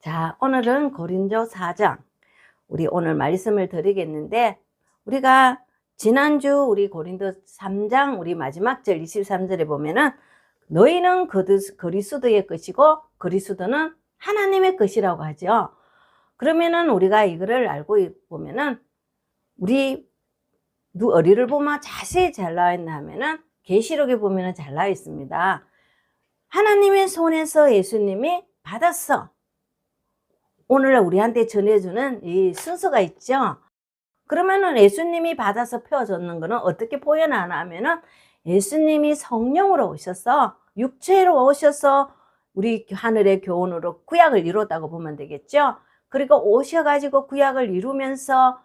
자, 오늘은 고린도 4장 우리 오늘 말씀을 드리겠는데, 우리가 지난주 우리 고린도 3장 우리 마지막 절 23절에 보면은 너희는 그리스도의 것이고 그리스도는 하나님의 것이라고 하죠. 그러면은 우리가 이거를 알고 보면은 우리 어디를 보면 자세히 잘 나와 있나 하면은 계시록에 보면은 잘 나와 있습니다. 하나님의 손에서 예수님이 받았어. 오늘날 우리한테 전해주는 이 순서가 있죠. 그러면은 예수님이 받아서 펴줬는 거는 어떻게 표현하나 하면은 예수님이 성령으로 오셔서 육체로 오셔서 우리 하늘의 교훈으로 구약을 이뤘다고 보면 되겠죠. 그리고 오셔가지고 구약을 이루면서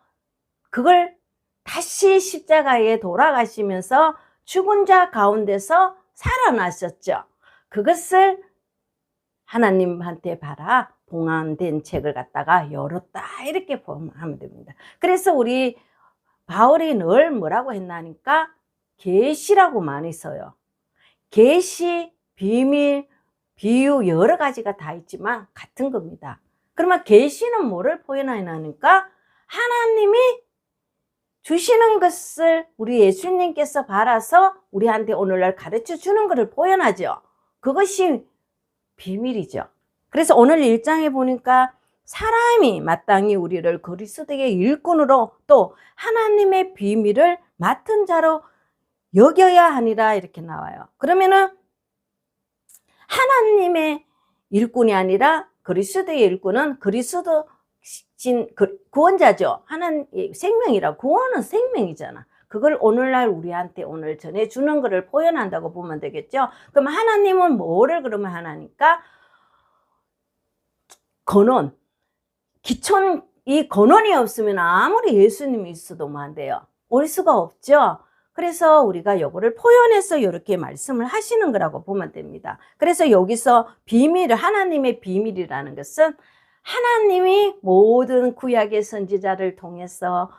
그걸 다시 십자가에 돌아가시면서 죽은 자 가운데서 살아나셨죠. 그것을 하나님한테 받아 봉안된 책을 갖다가 열었다, 이렇게 하면 됩니다. 그래서 우리 바울이 늘 뭐라고 했나 하니까 계시라고 많이 써요. 계시, 비밀, 비유 여러 가지가 다 있지만 같은 겁니다. 그러면 계시는 뭐를 표현하니까 하나님이 주시는 것을 우리 예수님께서 받아서 우리한테 오늘날 가르쳐 주는 것을 표현하죠. 그것이 비밀이죠. 그래서 오늘 1장에 보니까 사람이 마땅히 우리를 그리스도의 일꾼으로 또 하나님의 비밀을 맡은 자로 여겨야 하니라, 이렇게 나와요. 그러면은 하나님의 일꾼이 아니라 그리스도의 일꾼은 그리스도 구원자죠. 하나님 생명이라, 구원은 생명이잖아. 그걸 오늘날 우리한테 오늘 전해주는 것을 표현한다고 보면 되겠죠. 그럼 하나님은 뭐를 그러면 하나니까 근원, 기촌, 이 근원이 없으면 아무리 예수님이 있어도 뭐 안 돼요. 올 수가 없죠. 그래서 우리가 요거를 표현해서 이렇게 말씀을 하시는 거라고 보면 됩니다. 그래서 여기서 비밀을, 하나님의 비밀이라는 것은 하나님이 모든 구약의 선지자를 통해서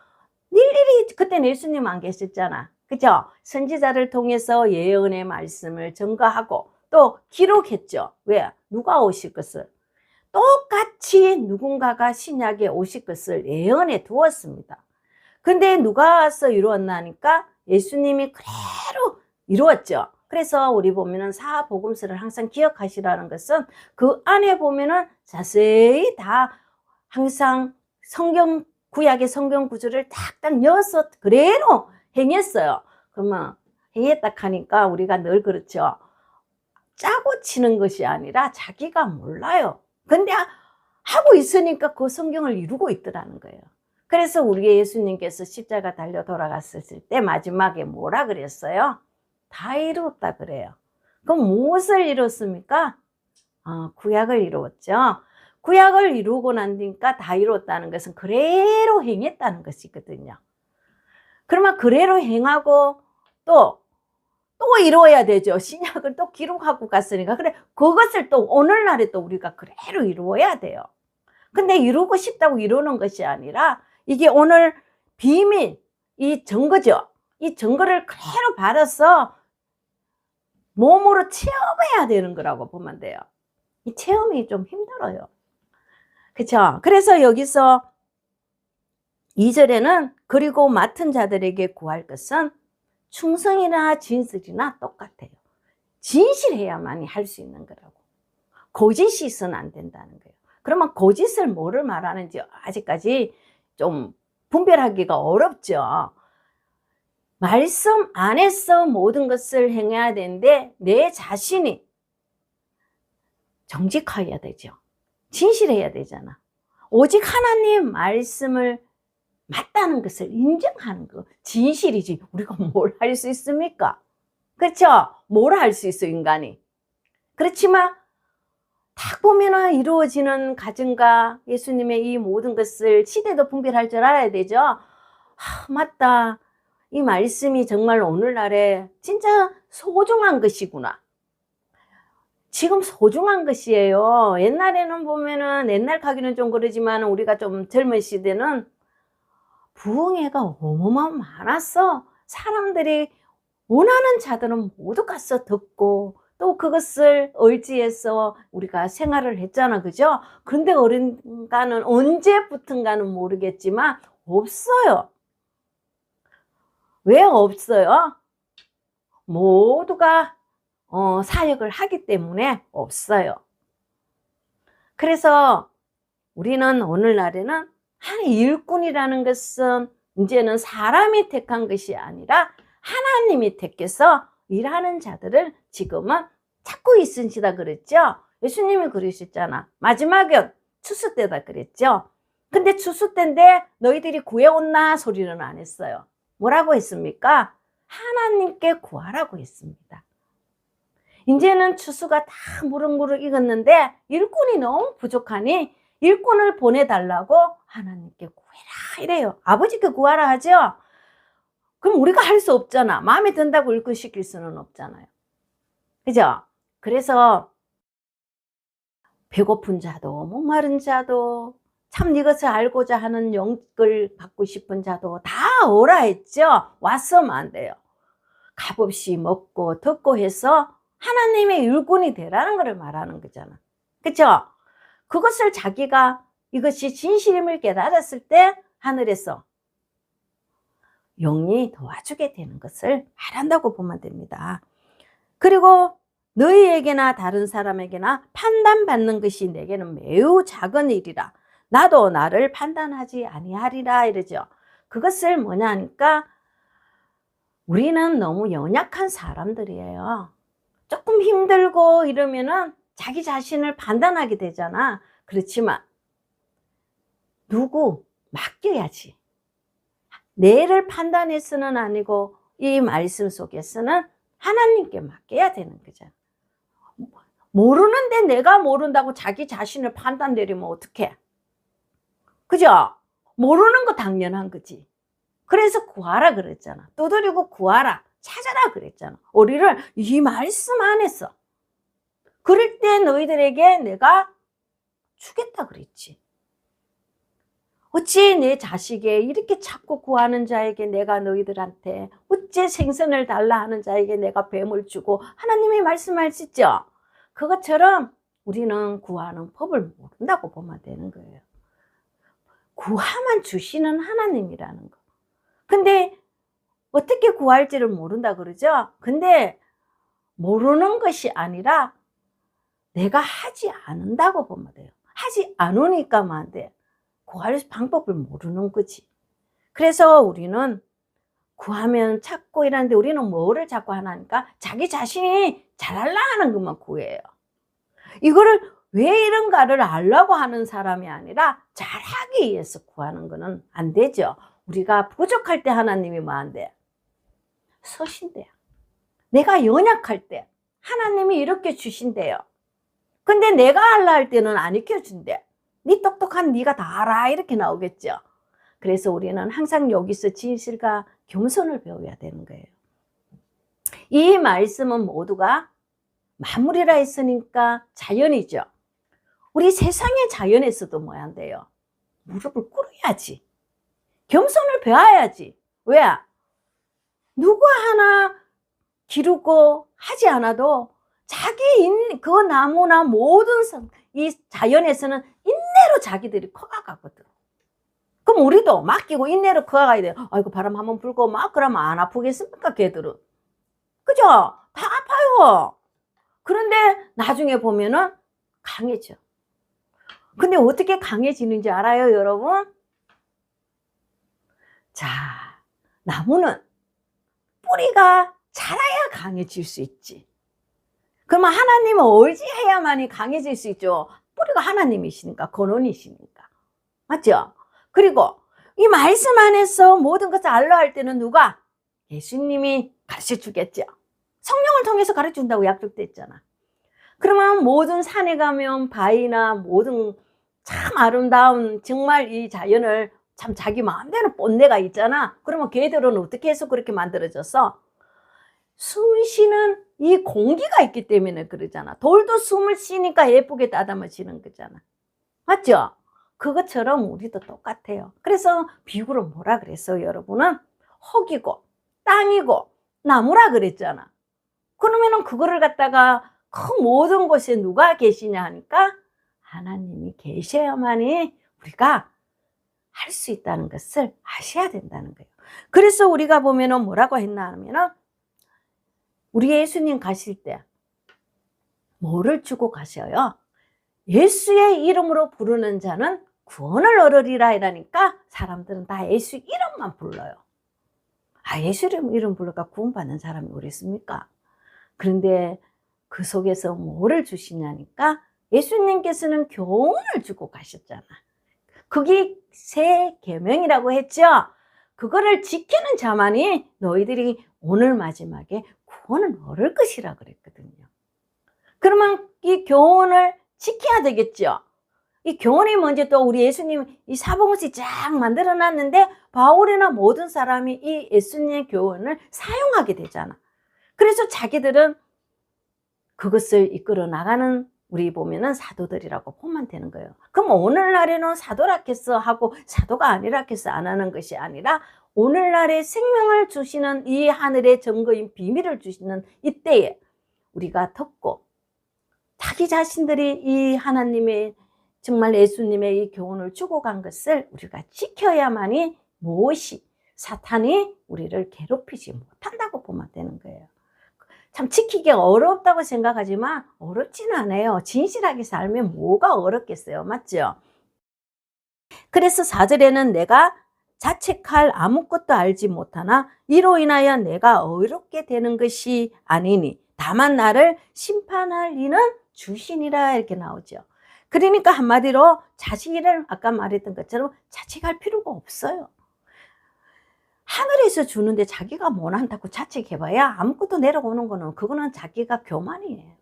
일일이, 그때는 예수님 안 계셨잖아. 그죠? 선지자를 통해서 예언의 말씀을 전가하고 또 기록했죠. 왜? 누가 오실 것을. 똑같이 누군가가 신약에 오실 것을 예언해 두었습니다. 근데 누가 와서 이루었나 하니까 예수님이 그대로 이루었죠. 그래서 우리 보면은 사복음서를 항상 기억하시라는 것은 그 안에 보면은 자세히 다 항상 구약의 성경 구절을 딱딱 넣어서 그대로 행했어요. 그러면 행했다 하니까 우리가 늘 그렇죠. 짜고 치는 것이 아니라 자기가 몰라요. 근데 하고 있으니까 그 성경을 이루고 있더라는 거예요. 그래서 우리 예수님께서 십자가 달려 돌아갔을 때 마지막에 뭐라 그랬어요? 다 이루었다 그래요. 그럼 무엇을 이뤘습니까? 구약을 이루었죠. 구약을 이루고 나니까 다 이루었다는 것은 그대로 행했다는 것이거든요. 그러면 그대로 행하고 또 이루어야 되죠. 신약을 또 기록하고 갔으니까. 그래, 그것을 또 오늘날에 또 우리가 그대로 이루어야 돼요. 근데 이루고 싶다고 이루는 것이 아니라 이게 오늘 비밀, 이 증거죠. 이 증거를 그대로 받아서 몸으로 체험해야 되는 거라고 보면 돼요. 이 체험이 좀 힘들어요. 그쵸? 그래서 여기서 2절에는 그리고 맡은 자들에게 구할 것은 충성이나 진실이나 똑같아요. 진실해야만이 할 수 있는 거라고. 거짓이 있어는 안 된다는 거예요. 그러면 거짓을 뭐를 말하는지 아직까지 좀 분별하기가 어렵죠. 말씀 안에서 모든 것을 행해야 되는데 내 자신이 정직해야 되죠. 진실해야 되잖아. 오직 하나님 말씀을 맞다는 것을 인정하는 거, 진실이지. 우리가 뭘 할 수 있습니까? 그렇죠? 뭘 할 수 있어, 인간이. 그렇지만 딱 보면은 이루어지는 가정과 예수님의 이 모든 것을 시대도 분별할 줄 알아야 되죠. 맞다. 이 말씀이 정말 오늘날에 진짜 소중한 것이구나. 지금 소중한 것이에요. 옛날에는 보면은, 옛날 가기는 좀 그러지만 우리가 좀 젊은 시대는 부흥회가 어마어마하게 많았어. 사람들이 원하는 자들은 모두 가서 듣고 또 그것을 의지해서 우리가 생활을 했잖아. 그죠? 그런데 어딘가는 언제부턴가는 모르겠지만 없어요. 왜 없어요? 모두가 사역을 하기 때문에 없어요. 그래서 우리는 오늘날에는 일꾼이라는 것은 이제는 사람이 택한 것이 아니라 하나님이 택해서 일하는 자들을 지금은 찾고 있으시다 그랬죠. 예수님이 그러셨잖아. 마지막은 추수 때다 그랬죠. 근데 추수 때인데 너희들이 구해온나 소리는 안 했어요. 뭐라고 했습니까? 하나님께 구하라고 했습니다. 이제는 추수가 다 무럭무럭 익었는데 일꾼이 너무 부족하니 일꾼을 보내달라고 하나님께 구해라 이래요. 아버지께 구하라 하죠. 그럼 우리가 할 수 없잖아. 마음에 든다고 일꾼 시킬 수는 없잖아요. 그죠? 그래서 배고픈 자도 목마른 자도 참 이것을 알고자 하는 영을 갖고 싶은 자도 다 오라 했죠. 왔으면 안 돼요. 값없이 먹고 듣고 해서 하나님의 일꾼이 되라는 것을 말하는 거잖아. 그렇죠? 그것을 자기가 이것이 진실임을 깨달았을 때 하늘에서 영이 도와주게 되는 것을 말한다고 보면 됩니다. 그리고 너희에게나 다른 사람에게나 판단받는 것이 내게는 매우 작은 일이라 나도 나를 판단하지 아니하리라 이러죠. 그것을 뭐냐 하니까 우리는 너무 연약한 사람들이에요. 조금 힘들고 이러면은 자기 자신을 판단하게 되잖아. 그렇지만 누구 맡겨야지. 내를 판단해서는 아니고 이 말씀 속에서는 하나님께 맡겨야 되는 거잖아. 모르는데 내가 모른다고 자기 자신을 판단 내리면 어떡해? 그죠? 모르는 거 당연한 거지. 그래서 구하라 그랬잖아. 두드리고 구하라. 찾아라 그랬잖아. 우리를 이 말씀 안에서. 그럴 때 너희들에게 내가 주겠다 그랬지. 어찌 내 자식에 이렇게 찾고 구하는 자에게 내가 너희들한테 어찌 생선을 달라 하는 자에게 내가 뱀을 주고 하나님이 말씀하시죠. 그것처럼 우리는 구하는 법을 모른다고 보면 되는 거예요. 구하면 주시는 하나님이라는 거. 근데 어떻게 구할지를 모른다 그러죠. 근데 모르는 것이 아니라 내가 하지 않는다고 보면 돼요. 하지 않으니까만 안 돼. 구할 방법을 모르는 거지. 그래서 우리는 구하면 찾고 이러는데 우리는 뭐를 자꾸 하나니까 자기 자신이 잘하려 하는 것만 구해요. 이거를 왜 이런가를 알려고 하는 사람이 아니라 잘하기 위해서 구하는 거는 안 되죠. 우리가 부족할 때 하나님이 뭐 안 돼? 서신대요. 내가 연약할 때 하나님이 이렇게 주신대요. 근데 내가 하려 할 때는 안 익혀준대. 네 똑똑한 네가 다 알아 이렇게 나오겠죠. 그래서 우리는 항상 여기서 진실과 겸손을 배워야 되는 거예요. 이 말씀은 모두가 만물이라 했으니까 자연이죠. 우리 세상의 자연에서도 뭐 안 돼요? 무릎을 꿇어야지. 겸손을 배워야지. 왜? 누구 하나 기르고 하지 않아도 자기 그 나무나 모든 이 자연에서는 인내로 자기들이 커가거든. 그럼 우리도 맡기고 인내로 커가야 돼요. 아이고 바람 한번 불고 막 그러면 안 아프겠습니까 걔들은? 그죠? 다 아파요. 그런데 나중에 보면은 강해져. 근데 어떻게 강해지는지 알아요 여러분? 자, 나무는 뿌리가 자라야 강해질 수 있지. 그러면 하나님은 의지해야만이 강해질 수 있죠. 뿌리가 하나님이시니까, 근원이시니까. 맞죠? 그리고 이 말씀 안에서 모든 것을 알라 할 때는 누가? 예수님이 가르쳐 주겠죠. 성령을 통해서 가르쳐 준다고 약속됐잖아. 그러면 모든 산에 가면 바위나 모든 참 아름다운 정말 이 자연을 참 자기 마음대로 본내가 있잖아. 그러면 걔들은 어떻게 해서 그렇게 만들어졌어? 숨 쉬는 이 공기가 있기 때문에 그러잖아. 돌도 숨을 쉬니까 예쁘게 따담아지는 거잖아. 맞죠? 그것처럼 우리도 똑같아요. 그래서 비유로 뭐라 그랬어요 여러분은? 흙이고 땅이고 나무라 그랬잖아. 그러면은 그거를 갖다가 그 모든 곳에 누가 계시냐 하니까 하나님이 계셔야만이 우리가 할 수 있다는 것을 아셔야 된다는 거예요. 그래서 우리가 보면은 뭐라고 했나 하면은 우리 예수님 가실 때 뭐를 주고 가셔요? 예수의 이름으로 부르는 자는 구원을 얻으리라 이라니까 사람들은 다 예수 이름만 불러요. 아, 예수 이름 부르니까 구원받는 사람이 어디 있습니까? 그런데 그 속에서 뭐를 주시냐니까 예수님께서는 교훈을 주고 가셨잖아. 그게 새 계명이라고 했죠. 그거를 지키는 자만이 너희들이 오늘 마지막에 구원을 얻을 것이라 그랬거든요. 그러면 이 교훈을 지켜야 되겠죠. 이 교훈이 뭔지 또 우리 예수님 이 사복음서 쫙 만들어 놨는데 바울이나 모든 사람이 이 예수님의 교훈을 사용하게 되잖아. 그래서 자기들은 그것을 이끌어 나가는 우리 보면은 사도들이라고 보면 되는 거예요. 그럼 오늘날에는 사도라겠어 하고 사도가 아니라겠어 안 하는 것이 아니라 오늘날에 생명을 주시는 이 하늘의 증거인 비밀을 주시는 이때에 우리가 듣고 자기 자신들이 이 하나님의 정말 예수님의 이 교훈을 주고 간 것을 우리가 지켜야만이 무엇이 사탄이 우리를 괴롭히지 못한다고 보면 되는 거예요. 참 지키기 어렵다고 생각하지만 어렵지는 않아요. 진실하게 살면 뭐가 어렵겠어요. 맞죠? 그래서 4절에는 내가 자책할 아무것도 알지 못하나 이로 인하여 내가 어렵게 되는 것이 아니니 다만 나를 심판할 이는 주시니라 이렇게 나오죠. 그러니까 한마디로 자식을 아까 말했던 것처럼 자책할 필요가 없어요. 하늘에서 주는데 자기가 못한다고 자책해봐야 아무것도 내려오는 거는 그거는 자기가 교만이에요.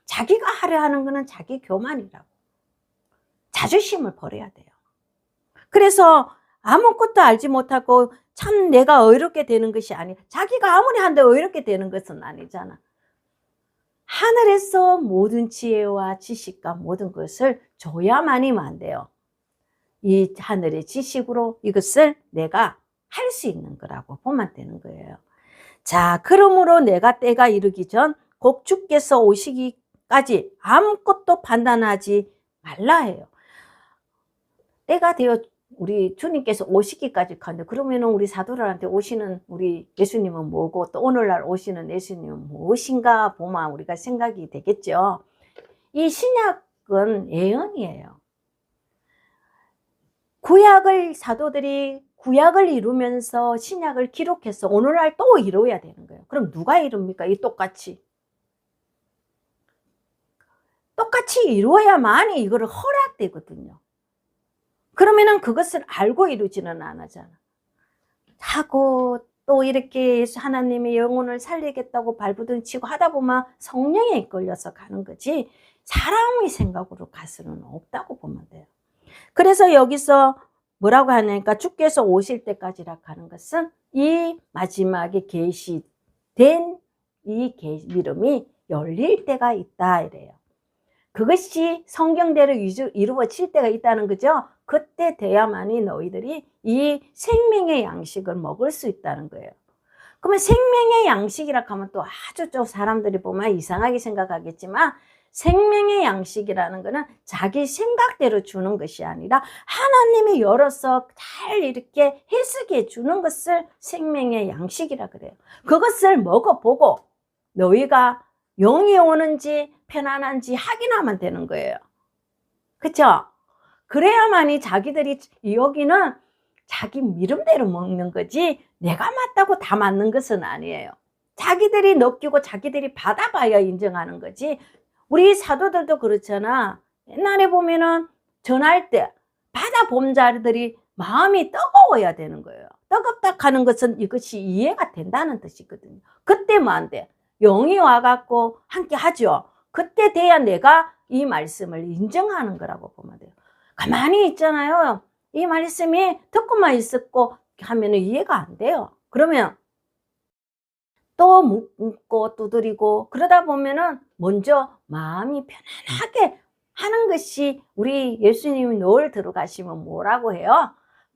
자기가 하려 하는 거는 자기 교만이라고. 자존심을 버려야 돼요. 그래서 아무것도 알지 못하고 참 내가 어렵게 되는 것이 아니, 자기가 아무리 한데 어렵게 되는 것은 아니잖아. 하늘에서 모든 지혜와 지식과 모든 것을 줘야만이 안 돼요. 이 하늘의 지식으로 이것을 내가 할 수 있는 거라고 보면 되는 거예요. 자, 그러므로 내가 때가 이르기 전 곧 주께서 오시기까지 아무것도 판단하지 말라 해요. 때가 되어 우리 주님께서 오시기까지 가는데 그러면은 우리 사도들한테 오시는 우리 예수님은 뭐고 또 오늘날 오시는 예수님은 무엇인가 보면 우리가 생각이 되겠죠. 이 신약은 예언이에요. 구약을 사도들이 구약을 이루면서 신약을 기록해서 오늘날 또 이루어야 되는 거예요. 그럼 누가 이룹니까? 이 똑같이 이루어야만이 이거를 허락되거든요. 그러면은 그것을 알고 이루지는 않았잖아. 하고 또 이렇게 하나님의 영혼을 살리겠다고 발부둥 치고 하다 보면 성령에 이끌려서 가는 거지 사람의 생각으로 갈 수는 없다고 보면 돼요. 그래서 여기서 뭐라고 하냐니까 주께서 오실 때까지라 하는 것은 이 마지막에 계시된 이 믿음이 열릴 때가 있다 이래요. 그것이 성경대로 이루어질 때가 있다는 거죠. 그때 돼야만이 너희들이 이 생명의 양식을 먹을 수 있다는 거예요. 그러면 생명의 양식이라 하면 또 아주 좀 사람들이 보면 이상하게 생각하겠지만 생명의 양식이라는 거는 자기 생각대로 주는 것이 아니라 하나님이 열어서 잘 이렇게 해석해 주는 것을 생명의 양식이라 그래요. 그것을 먹어보고 너희가 영이 오는지 편안한지 확인하면 되는 거예요. 그렇죠? 그래야만이 자기들이 여기는 자기 믿음대로 먹는 거지 내가 맞다고 다 맞는 것은 아니에요. 자기들이 느끼고 자기들이 받아봐야 인정하는 거지. 우리 사도들도 그렇잖아. 옛날에 보면은 전할 때 받아본 자들이 마음이 뜨거워야 되는 거예요. 뜨겁다 하는 것은 이것이 이해가 된다는 뜻이거든요. 그때만 안 돼. 영이 와갖고 함께 하죠. 그때 돼야 내가 이 말씀을 인정하는 거라고 보면 돼요. 가만히 있잖아요. 이 말씀이 듣고만 있었고 하면 이해가 안 돼요. 그러면 또 묻고 두드리고 그러다 보면은 먼저 마음이 편안하게 하는 것이 우리 예수님이 늘 들어가시면 뭐라고 해요?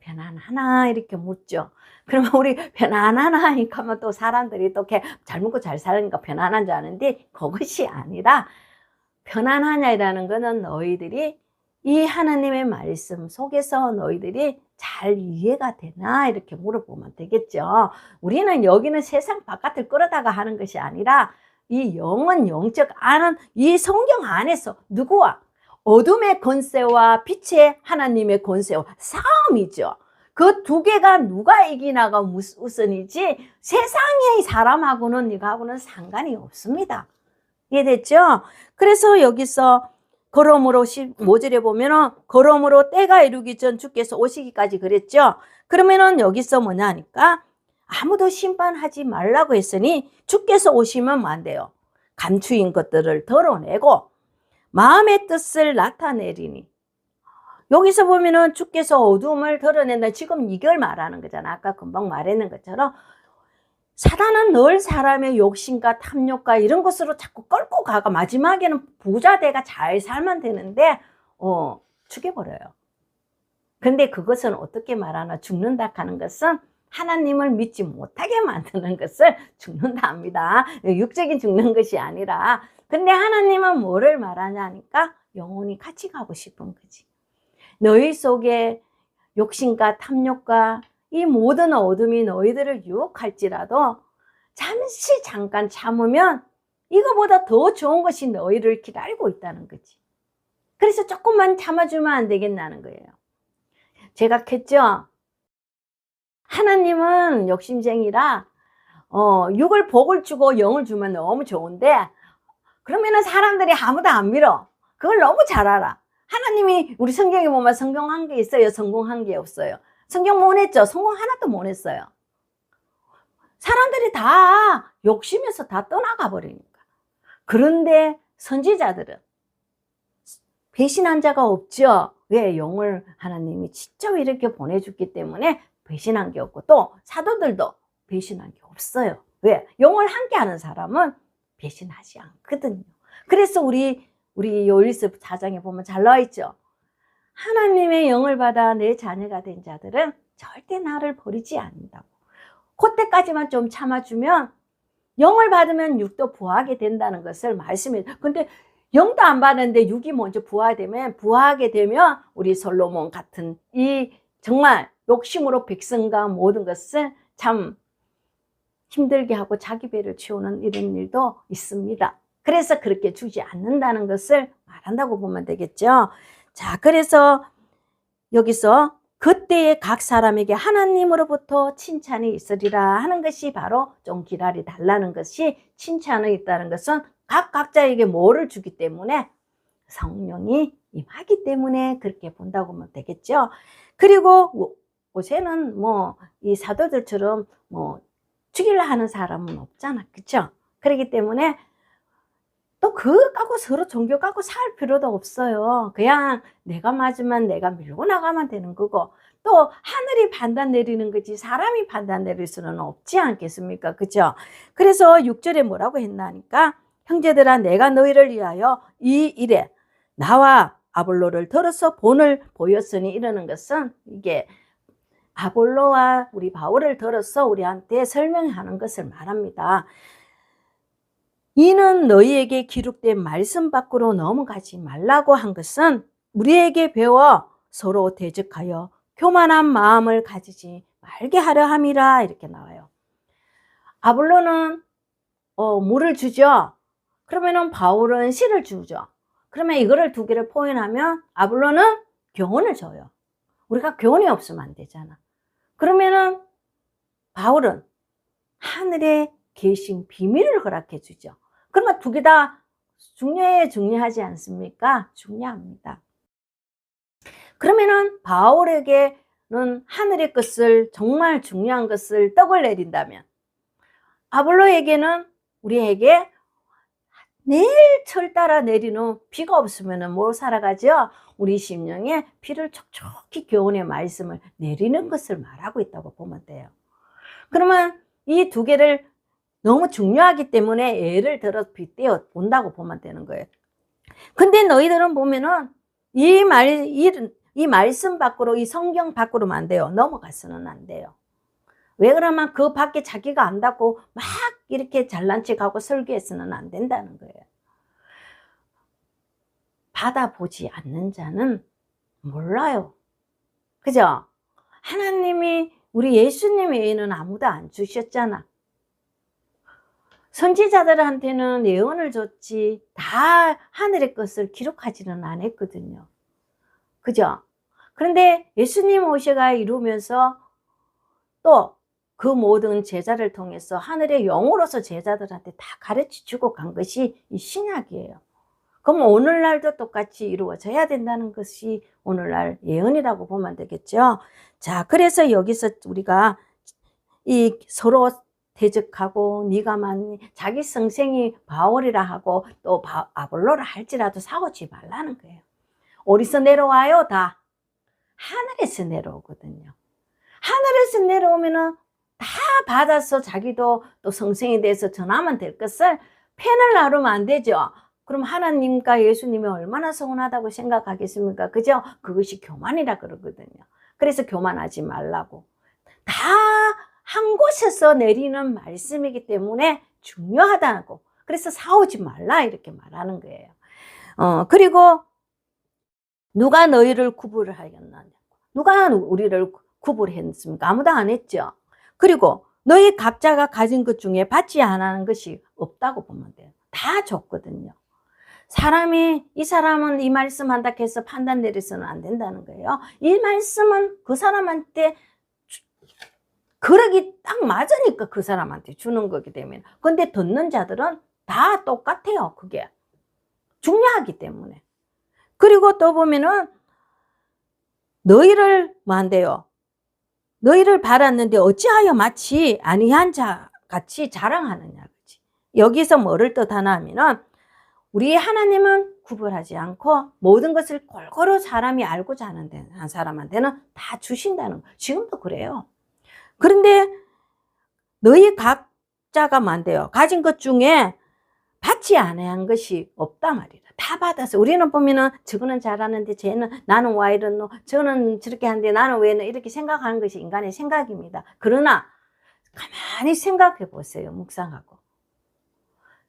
편안하나 이렇게 묻죠. 그러면 우리 편안하나 하니까 또 사람들이 또 이렇게 잘 먹고 잘 사니까 편안한 줄 아는데 그것이 아니라 편안하냐라는 거는 너희들이 이 하나님의 말씀 속에서 너희들이 잘 이해가 되나 이렇게 물어보면 되겠죠. 우리는 여기는 세상 바깥을 끌어다가 하는 것이 아니라 이 영은 영적 아는 이 성경 안에서 누구와 어둠의 권세와 빛의 하나님의 권세와 싸움이죠. 그 두 개가 누가 이기나가 우선이지 세상의 사람하고는 이거하고는 상관이 없습니다. 이해됐죠? 그래서 여기서 그러므로 15절에 보면은 그러므로 때가 이루기 전 주께서 오시기까지 그랬죠. 그러면은 여기서 뭐냐 하니까 아무도 심판하지 말라고 했으니 주께서 오시면 뭐 안 돼요? 감추인 것들을 덜어내고 마음의 뜻을 나타내리니 여기서 보면은 주께서 어둠을 드러낸다. 지금 이걸 말하는 거잖아. 아까 금방 말했는 것처럼 사단은 늘 사람의 욕심과 탐욕과 이런 것으로 자꾸 끌고 가가 마지막에는 부자 돼가 잘 살면 되는데 죽여버려요. 근데 그것은 어떻게 말하나 죽는다 하는 것은 하나님을 믿지 못하게 만드는 것을 죽는다 합니다. 육적인 죽는 것이 아니라 근데 하나님은 뭐를 말하냐 하니까 영혼이 같이 가고 싶은 거지. 너희 속에 욕심과 탐욕과 이 모든 어둠이 너희들을 유혹할지라도 잠시 잠깐 참으면 이거보다 더 좋은 것이 너희를 기다리고 있다는 거지. 그래서 조금만 참아주면 안 되겠나는 거예요. 제가 했죠. 하나님은 욕심쟁이라 육을 복을 주고 영을 주면 너무 좋은데 그러면은 사람들이 아무도 안 밀어. 그걸 너무 잘 알아. 하나님이 우리 성경에 보면 성공한 게 있어요? 성공한 게 없어요? 성경 못 했죠? 성공 하나도 못 했어요. 사람들이 다 욕심에서 다 떠나가 버리니까. 그런데 선지자들은 배신한 자가 없죠. 왜? 영을 하나님이 직접 이렇게 보내줬기 때문에 배신한 게 없고 또 사도들도 배신한 게 없어요. 왜? 영을 함께 하는 사람은 배신하지 않거든요. 그래서 우리 요일서 4장에 보면 잘 나와 있죠. 하나님의 영을 받아 내 자녀가 된 자들은 절대 나를 버리지 않는다고. 그때까지만 좀 참아주면 영을 받으면 육도 부하게 된다는 것을 말씀해요. 근데 영도 안 받는데 육이 먼저 부하게 되면 우리 솔로몬 같은 이 정말 욕심으로 백성과 모든 것을 참 힘들게 하고 자기 배를 채우는 이런 일도 있습니다. 그래서 그렇게 주지 않는다는 것을 말한다고 보면 되겠죠. 자, 그래서 여기서 그때에 각 사람에게 하나님으로부터 칭찬이 있으리라 하는 것이 바로 좀 기다려 달라는 것이 칭찬이 있다는 것은 각자에게 뭐를 주기 때문에 성령이 임하기 때문에 그렇게 본다고 보면 되겠죠. 그리고 요새는 이 사도들처럼 죽이려 하는 사람은 없잖아. 그렇죠? 그렇기 때문에 또 그거 갖고 서로 종교 갖고 살 필요도 없어요. 그냥 내가 맞으면 내가 밀고 나가면 되는 거고 또 하늘이 판단 내리는 거지 사람이 판단 내릴 수는 없지 않겠습니까? 그죠? 그래서 6절에 뭐라고 했나니까 형제들아 내가 너희를 위하여 이 일에 나와 아볼로를 들어서 본을 보였으니 이러는 것은 이게 아볼로와 우리 바울을 들어서 우리한테 설명하는 것을 말합니다. 이는 너희에게 기록된 말씀 밖으로 넘어가지 말라고 한 것은 우리에게 배워 서로 대적하여 교만한 마음을 가지지 말게 하려 함이라 이렇게 나와요. 아볼로는 물을 주죠. 그러면은 바울은 씨를 주죠. 그러면 이거를 두 개를 포함하면 아볼로는 교훈을 줘요. 우리가 교훈이 없으면 안 되잖아. 그러면은 바울은 하늘에 계신 비밀을 허락해 주죠. 그러면 두 개 다 중요하지 않습니까? 중요합니다. 그러면은 바울에게는 하늘의 것을 정말 중요한 것을 떡을 내린다면 아볼로에게는 우리에게 내일 철 따라 내리는 비가 없으면 뭘 살아가죠? 우리 심령에 비를 촉촉히 교훈의 말씀을 내리는 것을 말하고 있다고 보면 돼요. 그러면 이 두 개를 너무 중요하기 때문에 예를 들어 빗대어 본다고 보면 되는 거예요. 근데 너희들은 보면은 이 말씀 밖으로, 이 성경 밖으로만 안 돼요. 넘어가서는 안 돼요. 왜 그러면 그 밖에 자기가 안다고 막 이렇게 잘난 척하고 설교해서는 안 된다는 거예요. 받아보지 않는 자는 몰라요. 그죠? 하나님이 우리 예수님 외에는 아무도 안 주셨잖아. 선지자들한테는 예언을 줬지 다 하늘의 것을 기록하지는 않았거든요. 그죠? 그런데 예수님 오셔가 이루면서 또 그 모든 제자를 통해서 하늘의 영으로서 제자들한테 다 가르쳐 주고 간 것이 이 신약이에요. 그럼 오늘날도 똑같이 이루어져야 된다는 것이 오늘날 예언이라고 보면 되겠죠. 자, 그래서 여기서 우리가 이 서로 대적하고 네가만 자기 성생이 바울이라 하고 또 아볼로라 할지라도 싸우지 말라는 거예요. 어디서 내려와요? 다 하늘에서 내려오거든요. 하늘에서 내려오면은 다 받아서 자기도 또 성생이 돼서 전하면 될 것을 펜을 나르면 안 되죠. 그럼 하나님과 예수님이 얼마나 서운하다고 생각하겠습니까? 그죠? 그것이 교만이라 그러거든요. 그래서 교만하지 말라고. 다 한 곳에서 내리는 말씀이기 때문에 중요하다고. 그래서 싸우지 말라 이렇게 말하는 거예요. 그리고 누가 너희를 구분을 하겠느냐? 누가 우리를 구분했습니까? 아무도 안 했죠. 그리고 너희 각자가 가진 것 중에 받지 않는 것이 없다고 보면 돼요. 다 줬거든요. 사람이 이 사람은 이 말씀 한다 해서 판단 내려서는 안 된다는 거예요. 이 말씀은 그 사람한테 그러기 딱 맞으니까 그 사람한테 주는 거기 때문에. 근데 듣는 자들은 다 똑같아요. 그게 중요하기 때문에. 그리고 또 보면은 너희를 뭐 한대요? 너희를 바랐는데 어찌하여 마치 아니한 자 같이 자랑하느냐. 그치? 여기서 뭐를 뜻하나 하면은 우리 하나님은 구별하지 않고 모든 것을 골고루 사람이 알고자 하는 한 사람한테는 다 주신다는 거. 지금도 그래요. 그런데 너희 각자가 뭔데요? 가진 것 중에 받지 않은 것이 없다 말이라. 다 받아서. 우리는 보면은 저거는 잘하는데 쟤는 나는 왜 이러노? 저는 저렇게 하는데 나는 왜 이렇게 생각하는 것이 인간의 생각입니다. 그러나 가만히 생각해 보세요. 묵상하고.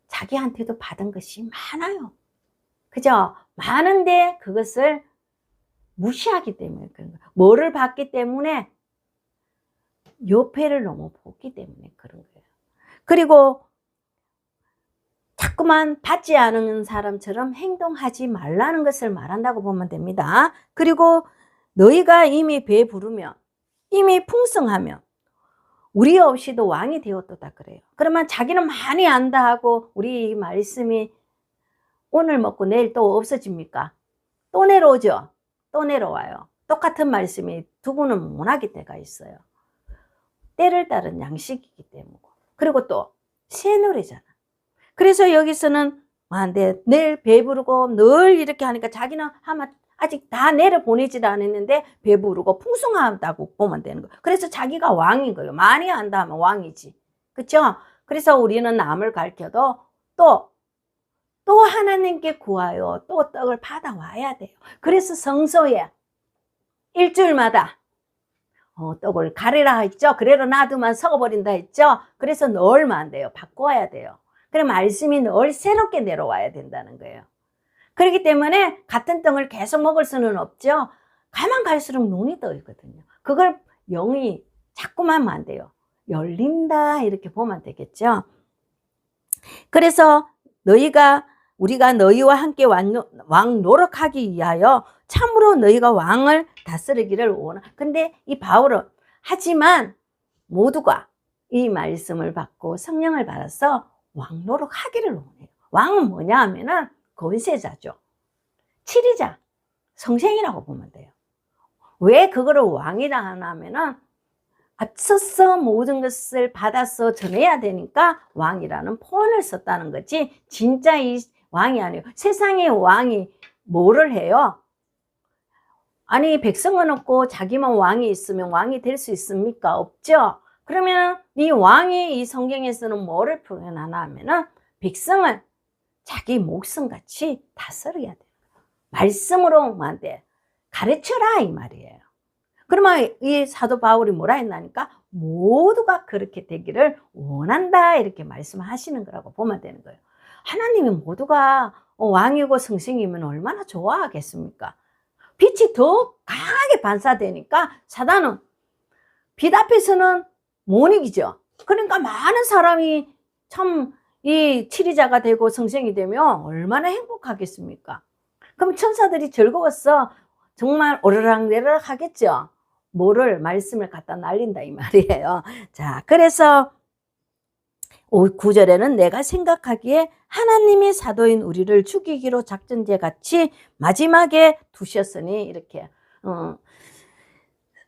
자기한테도 받은 것이 많아요. 그죠? 많은데 그것을 무시하기 때문에 그런 거예요. 뭐를 받기 때문에 요패를 너무 보기 때문에 그런 거예요. 그리고 자꾸만 받지 않은 사람처럼 행동하지 말라는 것을 말한다고 보면 됩니다. 그리고 너희가 이미 배부르면 이미 풍성하면 우리 없이도 왕이 되었도다 그래요. 그러면 자기는 많이 안다 하고 우리 말씀이 오늘 먹고 내일 또 없어집니까? 또 내려오죠. 또 내려와요. 똑같은 말씀이 두 분은 못하게 때가 있어요. 때를 따른 양식이기 때문이고. 그리고 또 새노래잖아. 그래서 여기서는 내일 배부르고 늘 이렇게 하니까 자기는 아직 다 내려보내지도 않았는데 배부르고 풍성하다고 보면 되는 거예요. 그래서 자기가 왕인 거예요. 많이 한다 하면 왕이지. 그렇죠? 그래서 우리는 남을 가르쳐도 또 하나님께 구하여 또 떡을 받아와야 돼요. 그래서 성소에 일주일마다 떡을 가리라 했죠. 그래로 놔두면 썩어버린다 했죠. 그래서 넣으면 안 돼요. 바꿔야 돼요. 그럼 말씀이 늘 새롭게 내려와야 된다는 거예요. 그렇기 때문에 같은 떡을 계속 먹을 수는 없죠. 가만 갈수록 눈이 떠있거든요. 그걸 영이 자꾸만 하면 안 돼요. 열린다 이렇게 보면 되겠죠. 그래서 우리가 너희와 함께 왕 노력하기 위하여 참으로 너희가 왕을 다스리기를 원하. 근데 이 바울은 하지만 모두가 이 말씀을 받고 성령을 받아서 왕 노력하기를 원해요. 왕은 뭐냐 하면은 권세자죠. 치리자, 성생이라고 보면 돼요. 왜 그거를 왕이라 하나 하면은 앞서서 모든 것을 받아서 전해야 되니까 왕이라는 표현을 썼다는 거지 진짜 이 왕이 아니에요. 세상의 왕이 뭐를 해요? 아니 백성은 없고 자기만 왕이 있으면 왕이 될 수 있습니까? 없죠. 그러면 이 왕이 이 성경에서는 뭐를 표현하나 하면은 백성을 자기 목숨같이 다스려야 돼요. 말씀으로만 돼. 가르쳐라 이 말이에요. 그러면 이 사도 바울이 뭐라 했나니까 모두가 그렇게 되기를 원한다 이렇게 말씀하시는 거라고 보면 되는 거예요. 하나님이 모두가 왕이고 성생이면 얼마나 좋아하겠습니까? 빛이 더 강하게 반사되니까 사단은 빛 앞에서는 못 이기죠. 그러니까 많은 사람이 참 이 치리자가 되고 성생이 되면 얼마나 행복하겠습니까? 그럼 천사들이 즐거웠어 정말 오르락내리락 하겠죠. 뭐를 말씀을 갖다 날린다 이 말이에요. 자, 그래서 9절에는 내가 생각하기에 하나님의 사도인 우리를 죽이기로 작전제 같이 마지막에 두셨으니 이렇게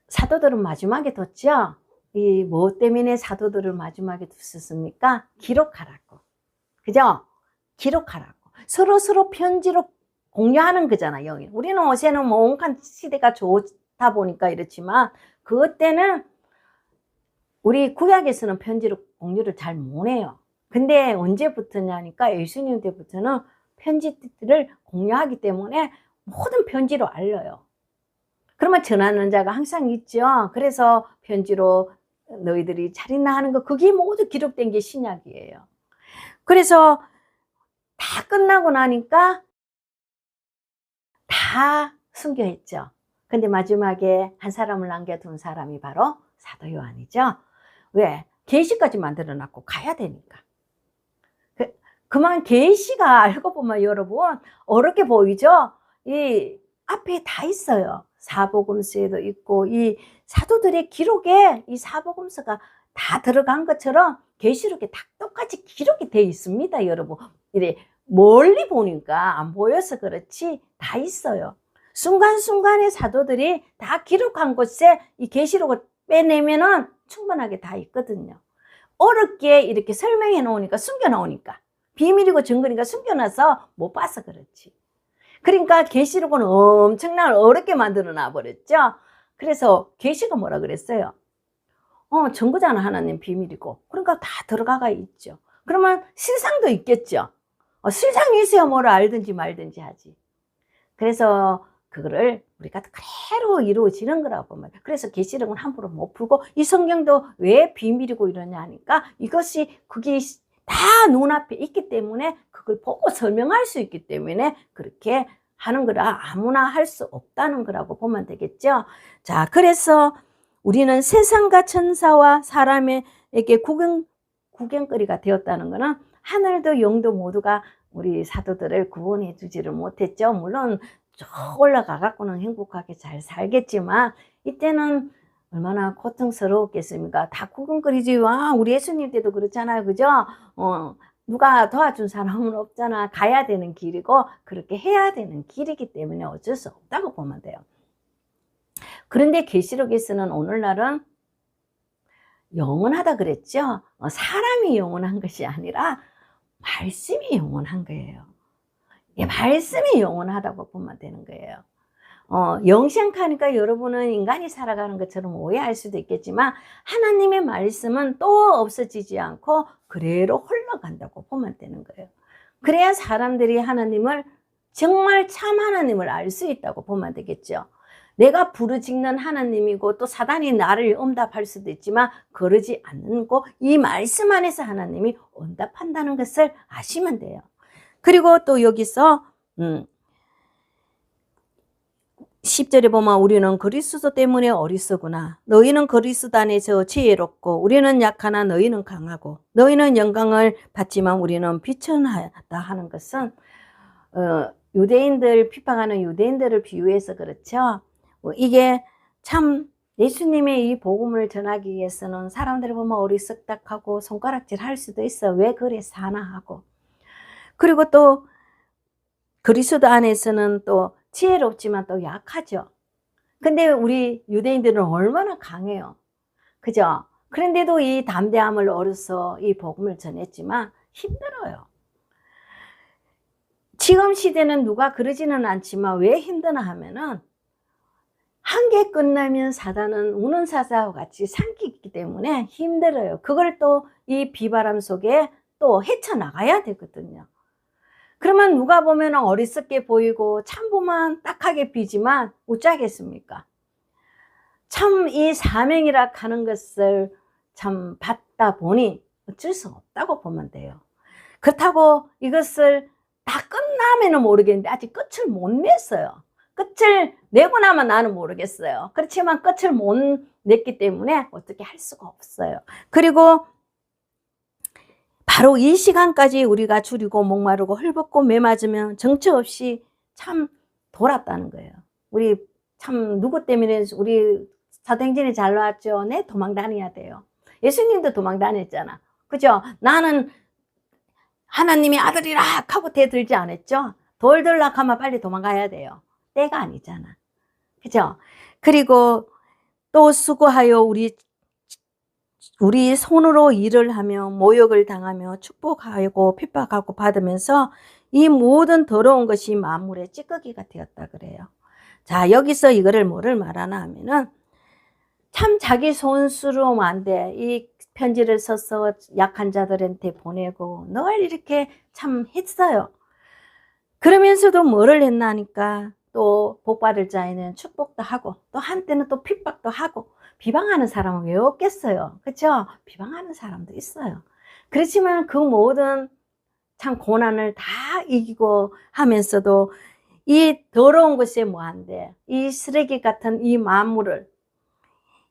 사도들은 마지막에 뒀죠. 이 뭐 때문에 사도들을 마지막에 두셨습니까? 기록하라고. 그죠? 기록하라고. 서로 편지로 공유하는 거잖아요. 우리는 요새는 뭐 온갖 시대가 좋다 보니까 이렇지만 그때는 우리 구약에서는 편지로 공유를 잘 못해요. 근데 언제부터냐니까 예수님 때부터는 편지를 공유하기 때문에 모든 편지로 알려요. 그러면 전하는 자가 항상 있죠. 그래서 편지로 너희들이 잘 있나 하는 거 그게 모두 기록된 게 신약이에요. 그래서 다 끝나고 나니까 다 순교했죠. 근데 마지막에 한 사람을 남겨둔 사람이 바로 사도 요한이죠. 왜? 계시까지 만들어 놨고 가야 되니까. 그만 계시가 알고 보면 여러분 어렵게 보이죠? 이 앞에 다 있어요. 사복음서에도 있고 이 사도들의 기록에 이 사복음서가 다 들어간 것처럼 계시록에 다 똑같이 기록이 되어 있습니다, 여러분. 이래 멀리 보니까 안 보여서 그렇지 다 있어요. 순간순간에 사도들이 다 기록한 곳에 이 계시록을 빼내면은 충분하게 다 있거든요. 어렵게 이렇게 설명해 놓으니까 숨겨 놓으니까 비밀이고 증거니까 숨겨놔서 못 봐서 그렇지. 그러니까 계시록은 엄청나게 어렵게 만들어 놔 버렸죠. 그래서 계시가 뭐라 그랬어요? 증거잖아. 하나님 비밀이고. 그러니까 다 들어가가 있죠. 그러면 실상도 있겠죠. 실상이 있어야 뭐를 알든지 말든지 하지. 그래서 그거를 우리가 그대로 이루어지는 거라고 보면. 그래서 계시록은 함부로 못 풀고 이 성경도 왜 비밀이고 이러냐 하니까 이것이 그게 다 눈앞에 있기 때문에 그걸 보고 설명할 수 있기 때문에 그렇게 하는 거라 아무나 할 수 없다는 거라고 보면 되겠죠. 자, 그래서 우리는 세상과 천사와 사람에게 구경거리가 되었다는 것은 하늘도 영도 모두가 우리 사도들을 구원해 주지를 못했죠. 물론 쭉 올라가 갖고는 행복하게 잘 살겠지만 이때는 얼마나 고통스러웠겠습니까? 다 구경거리지. 와, 우리 예수님 때도 그렇잖아요. 그죠? 누가 도와준 사람은 없잖아. 가야 되는 길이고 그렇게 해야 되는 길이기 때문에 어쩔 수 없다고 보면 돼요. 그런데 계시록에서는 오늘날은 영원하다 그랬죠. 사람이 영원한 것이 아니라 말씀이 영원한 거예요. 말씀이 영원하다고 보면 되는 거예요. 영생하니까 여러분은 인간이 살아가는 것처럼 오해할 수도 있겠지만 하나님의 말씀은 또 없어지지 않고 그대로 흘러간다고 보면 되는 거예요. 그래야 사람들이 하나님을 정말 참 하나님을 알 수 있다고 보면 되겠죠. 내가 부르짖는 하나님이고 또 사단이 나를 응답할 수도 있지만 그러지 않고 이 말씀 안에서 하나님이 응답한다는 것을 아시면 돼요. 그리고 또 여기서 10절에 보면 우리는 그리스도 때문에 어리석구나. 너희는 그리스도 안에서 지혜롭고 우리는 약하나 너희는 강하고 너희는 영광을 받지만 우리는 비천하다 하는 것은 유대인들 비판하는 유대인들을 비유해서 그렇죠. 이게 참 예수님의 이 복음을 전하기 위해서는 사람들을 보면 어리석다하고 손가락질 할 수도 있어. 왜 그래 사나 하고. 그리고 또 그리스도 안에서는 또 지혜롭지만 또 약하죠. 근데 우리 유대인들은 얼마나 강해요. 그죠? 그런데도 이 담대함을 얻어서 이 복음을 전했지만 힘들어요. 지금 시대는 누가 그러지는 않지만 왜 힘드나 하면은 한 개 끝나면 사단은 우는 사자와 같이 삼키기 때문에 힘들어요. 그걸 또 이 비바람 속에 또 헤쳐나가야 되거든요. 그러면 누가 보면 어리석게 보이고 참 보면 딱하게 비지만 어쩌겠습니까? 참 이 사명이라 하는 것을 참 받다 보니 어쩔 수 없다고 보면 돼요. 그렇다고 이것을 다 끝나면은 모르겠는데 아직 끝을 못 냈어요. 끝을 내고 나면 나는 모르겠어요. 그렇지만 끝을 못 냈기 때문에 어떻게 할 수가 없어요. 그리고 바로 이 시간까지 우리가 줄이고 목마르고 헐벗고 매맞으면 정처 없이 참 돌았다는 거예요. 우리 참 누구 때문에 우리 사도행전이 잘 나왔죠. 네, 도망 다녀야 돼요. 예수님도 도망 다녔잖아. 그죠? 나는 하나님의 아들이라 하고 대들지 않았죠. 돌들락 하면 빨리 도망가야 돼요. 때가 아니잖아. 그죠? 그리고 또 수고하여 우리 손으로 일을 하며 모욕을 당하며 축복하고 핍박하고 받으면서 이 모든 더러운 것이 만물의 찌꺼기가 되었다 그래요. 자, 여기서 이거를 뭐를 말하나 하면은 참 자기 손수로 안 돼. 이 편지를 써서 약한 자들한테 보내고 늘 이렇게 참 했어요. 그러면서도 뭐를 했나니까 또 복받을 자에는 축복도 하고 또 한때는 또 핍박도 하고 비방하는 사람은 왜 없겠어요. 그렇죠? 비방하는 사람도 있어요. 그렇지만 그 모든 참 고난을 다 이기고 하면서도 이 더러운 것에 뭐한데 이 쓰레기 같은 이 만물을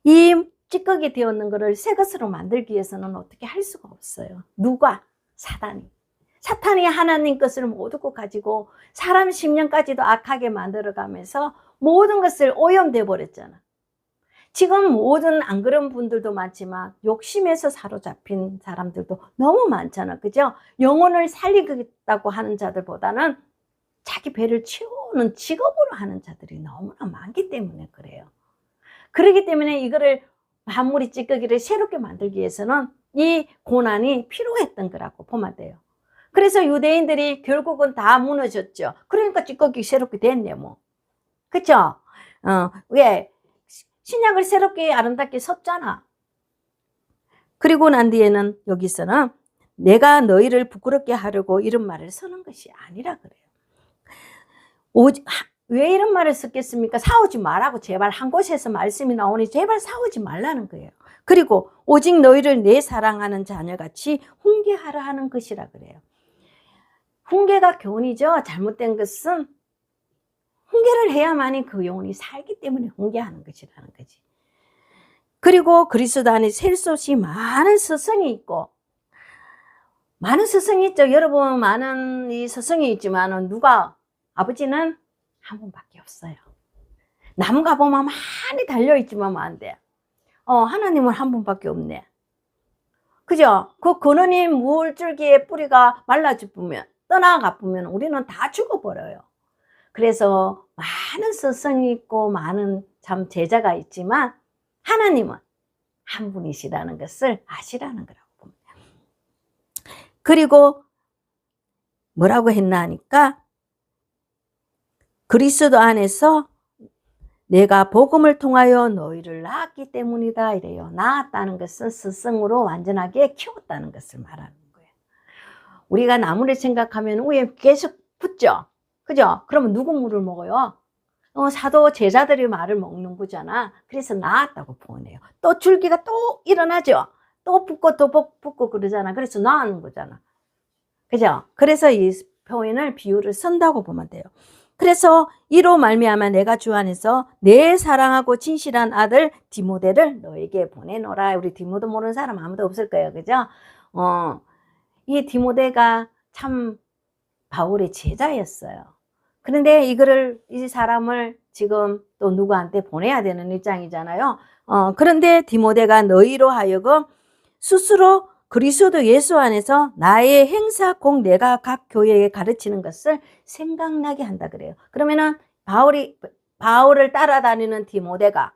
이 찌꺼기 되었는 것을 새 것으로 만들기 위해서는 어떻게 할 수가 없어요. 누가? 사단이. 사탄이 하나님 것을 모두 가지고 사람 심령까지도 악하게 만들어가면서 모든 것을 오염돼 버렸잖아. 지금 모든 안 그런 분들도 많지만 욕심에서 사로잡힌 사람들도 너무 많잖아. 그죠? 영혼을 살리겠다고 하는 자들보다는 자기 배를 채우는 직업으로 하는 자들이 너무나 많기 때문에 그래요. 그렇기 때문에 이거를 만물이 찌꺼기를 새롭게 만들기 위해서는 이 고난이 필요했던 거라고 보면 돼요. 그래서 유대인들이 결국은 다 무너졌죠. 그러니까 찌꺼기 새롭게 됐네 뭐. 그쵸? 왜? 신약을 새롭게 아름답게 썼잖아. 그리고 난 뒤에는 여기서는 내가 너희를 부끄럽게 하려고 이런 말을 쓰는 것이 아니라 그래요. 왜 이런 말을 썼겠습니까? 싸우지 말라고 제발 한 곳에서 말씀이 나오니 제발 싸우지 말라는 거예요. 그리고 오직 너희를 내 사랑하는 자녀같이 훈계하라 하는 것이라 그래요. 훈계가 교훈이죠. 잘못된 것은 훈계를 해야만이 그 영혼이 살기 때문에 훈계하는 것이라는 거지. 그리고 그리스도 안에 셀 수 없이 많은 스승이 있고 많은 스승이 있죠. 여러분 많은 이 스승이 있지만 누가 아버지는 한 분밖에 없어요. 나무가 보면 많이 달려있지만 안 돼. 하나님은 한 분밖에 없네. 그죠? 그 근원인 물줄기의 뿌리가 말라 죽으면 떠나가 보면 우리는 다 죽어버려요. 그래서 많은 스승이 있고 많은 참 제자가 있지만 하나님은 한 분이시라는 것을 아시라는 거라고 봅니다. 그리고 뭐라고 했나 하니까 그리스도 안에서 내가 복음을 통하여 너희를 낳았기 때문이다 이래요. 낳았다는 것은 스승으로 완전하게 키웠다는 것을 말하는 거예요. 우리가 나무를 생각하면 위에 계속 붙죠. 그죠? 그러면 누구 물을 먹어요? 사도 제자들이 말을 먹는 거잖아. 그래서 낳았다고 표현해요. 또 줄기가 또 일어나죠. 또 붙고 또 붙고 그러잖아. 그래서 낳는 거잖아. 그죠? 그래서 이 표현을 비유를 쓴다고 보면 돼요. 그래서 이로 말미암아 내가 주 안에서 내 사랑하고 진실한 아들 디모데를 너에게 보내노라. 우리 디모데 모르는 사람 아무도 없을 거예요. 그죠? 이 디모데가 참 바울의 제자였어요. 그런데 이 사람을 지금 또 누구한테 보내야 되는 입장이잖아요. 그런데 디모데가 너희로 하여금 스스로 그리스도 예수 안에서 나의 행사 곧 내가 각 교회에 가르치는 것을 생각나게 한다 그래요. 그러면은 바울을 따라다니는 디모데가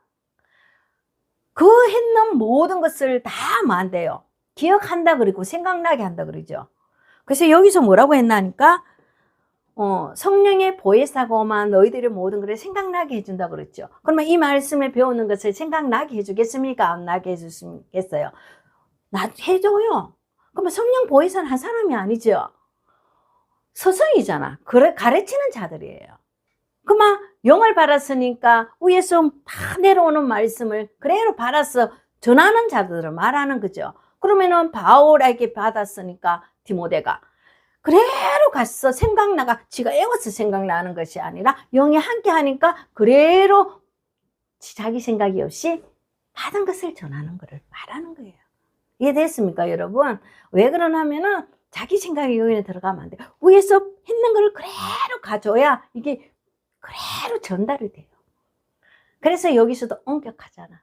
그 했는 모든 것을 다 만대요. 기억한다 그리고 생각나게 한다 그러죠. 그래서 여기서 뭐라고 했나니까 성령의 보혜사고만 너희들의 모든 것을 생각나게 해준다 그랬죠. 그러면 이 말씀을 배우는 것을 생각나게 해주겠습니까? 안 나게 해주겠어요? 해줘요. 그러면 성령 보혜사는 한 사람이 아니죠. 스승이잖아. 그래, 가르치는 자들이에요. 그만 영을 받았으니까 위에서 다 내려오는 말씀을 그대로 받아서 전하는 자들을 말하는 거죠. 그러면은 바울에게 받았으니까 디모데가 그대로 가서 생각나가, 지가 애워서 생각나는 것이 아니라 영이 함께 하니까 그대로 자기 생각이 없이 받은 것을 전하는 것을 말하는 거예요. 이해됐습니까, 여러분? 왜 그러냐면은 자기 생각이 여기에 들어가면 안 돼요. 위에서 했는 걸 그대로 가져야 이게 그대로 전달이 돼요. 그래서 여기서도 엄격하잖아.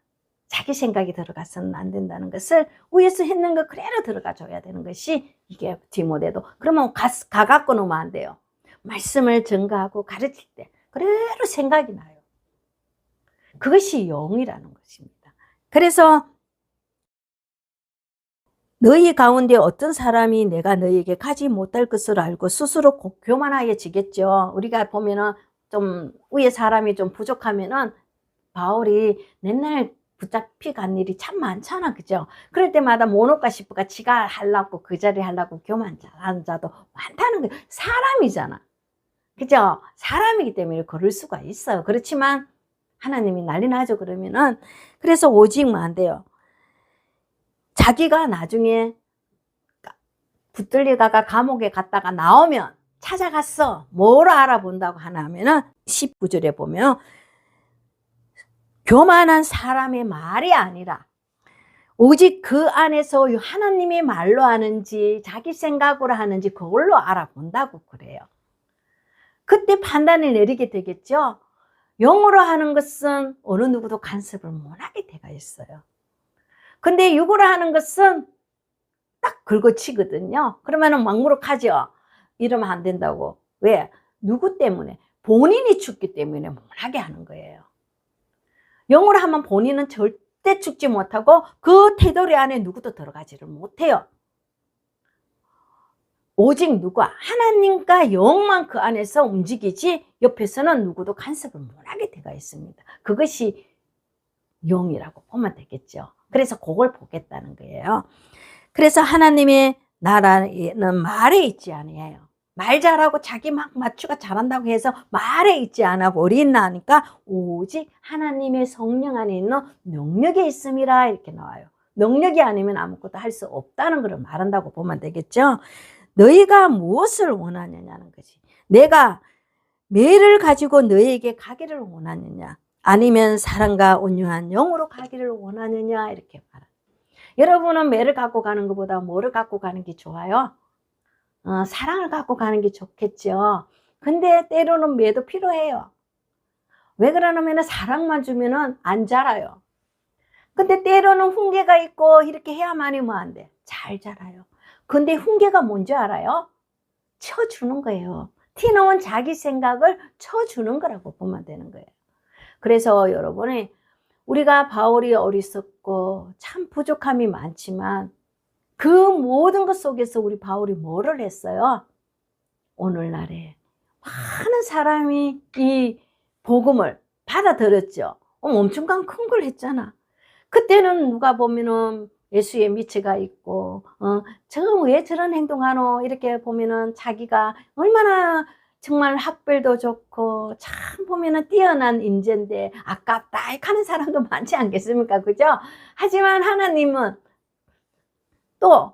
자기 생각이 들어가서는 안 된다는 것을 위에서 했는 거 그대로 들어가 줘야 되는 것이 이게 디모데도. 그러면 가갖고 놓으면 안 돼요. 말씀을 전가하고 가르칠 때 그대로 생각이 나요. 그것이 영이라는 것입니다. 그래서 너희 가운데 어떤 사람이 내가 너희에게 가지 못할 것을 알고 스스로 교만하여지겠죠. 우리가 보면은 좀 위에 사람이 좀 부족하면은 바울이 맨날 붙잡히 간 일이 참 많잖아, 그죠? 그럴 때마다 못 올까 싶어가 지가 하려고 그 자리 하려고 교만하는 자도 많다는 거예요. 사람이잖아, 그죠? 사람이기 때문에 그럴 수가 있어요. 그렇지만 하나님이 난리 나죠. 그러면은 그래서 오직만 안 돼요. 자기가 나중에 붙들리다가 감옥에 갔다가 나오면 찾아갔어. 뭐로 알아본다고 하냐면은 19절에 보면 교만한 사람의 말이 아니라 오직 그 안에서 하나님의 말로 하는지 자기 생각으로 하는지 그걸로 알아본다고 그래요. 그때 판단을 내리게 되겠죠. 영어로 하는 것은 어느 누구도 간섭을 못하게 되어 있어요. 근데 육으로 하는 것은 딱 긁어치거든요. 그러면은 막무룩하죠. 이러면 안 된다고. 왜? 누구 때문에? 본인이 죽기 때문에 못하게 하는 거예요. 영어로 하면 본인은 절대 죽지 못하고 그 테두리 안에 누구도 들어가지를 못해요. 오직 누가? 하나님과 영만 그 안에서 움직이지 옆에서는 누구도 간섭을 못하게 되어 있습니다. 그것이 영이라고 보면 되겠죠. 그래서 그걸 보겠다는 거예요. 그래서 하나님의 나라는 말에 있지 아니에요. 말 잘하고 자기 막 맞추가 잘한다고 해서 말에 있지 않아 버린다니까 오직 하나님의 성령 안에 있는 능력이 있음이라 이렇게 나와요. 능력이 아니면 아무것도 할 수 없다는 것을 말한다고 보면 되겠죠. 너희가 무엇을 원하느냐는 거지. 내가 매를 가지고 너희에게 가기를 원하느냐 아니면 사랑과 온유한 영으로 가기를 원하느냐 이렇게 말합니다. 여러분은 매를 갖고 가는 것보다 뭐를 갖고 가는 게 좋아요? 사랑을 갖고 가는 게 좋겠죠. 근데 때로는 매도 필요해요. 왜 그러냐면 사랑만 주면은 안 자라요. 근데 때로는 훈계가 있고 이렇게 해야만이 뭐 안 돼? 잘 자라요. 근데 훈계가 뭔지 알아요? 쳐주는 거예요. 티놓은 자기 생각을 쳐주는 거라고 보면 되는 거예요. 그래서 여러분이 우리가 바울이 어리석고 참 부족함이 많지만 그 모든 것 속에서 우리 바울이 뭐를 했어요? 오늘날에 많은 사람이 이 복음을 받아들였죠. 엄청난 큰 걸 했잖아. 그때는 누가 보면은 예수의 미치가 있고 저거 왜 저런 행동하노 이렇게 보면은 자기가 얼마나 정말 학벌도 좋고 참 보면은 뛰어난 인재인데 아깝다 하는 사람도 많지 않겠습니까? 그죠? 하지만 하나님은 또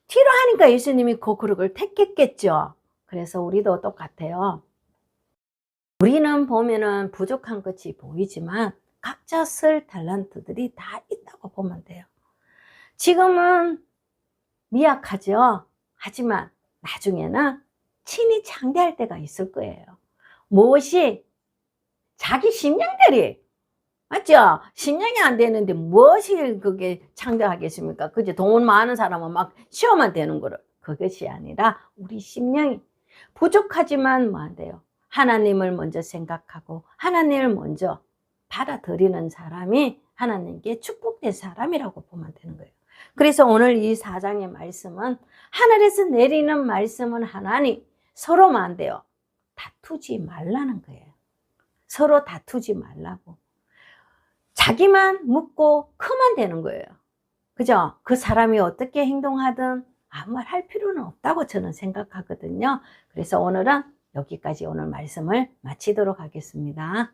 필요하니까 예수님이 그 그릇을 택했겠죠. 그래서 우리도 똑같아요. 우리는 보면은 부족한 것이 보이지만 각자 쓸 탤런트들이 다 있다고 보면 돼요. 지금은 미약하죠. 하지만 나중에는 친히 창대할 때가 있을 거예요. 무엇이? 자기 심령들이. 맞죠? 심령이 안 되는데 무엇이 그게 창대하겠습니까? 그죠? 돈 많은 사람은 막 시험만 되는 거를. 그것이 아니라 우리 심령이 부족하지만 뭐 안 돼요. 하나님을 먼저 생각하고 하나님을 먼저 받아들이는 사람이 하나님께 축복된 사람이라고 보면 되는 거예요. 그래서 오늘 이 4장의 말씀은 하늘에서 내리는 말씀은 하나니 서로만 안 돼요. 다투지 말라는 거예요. 서로 다투지 말라고. 자기만 묻고 크면 되는 거예요. 그죠? 그 사람이 어떻게 행동하든 아무 말 할 필요는 없다고 저는 생각하거든요. 그래서 오늘은 여기까지 오늘 말씀을 마치도록 하겠습니다.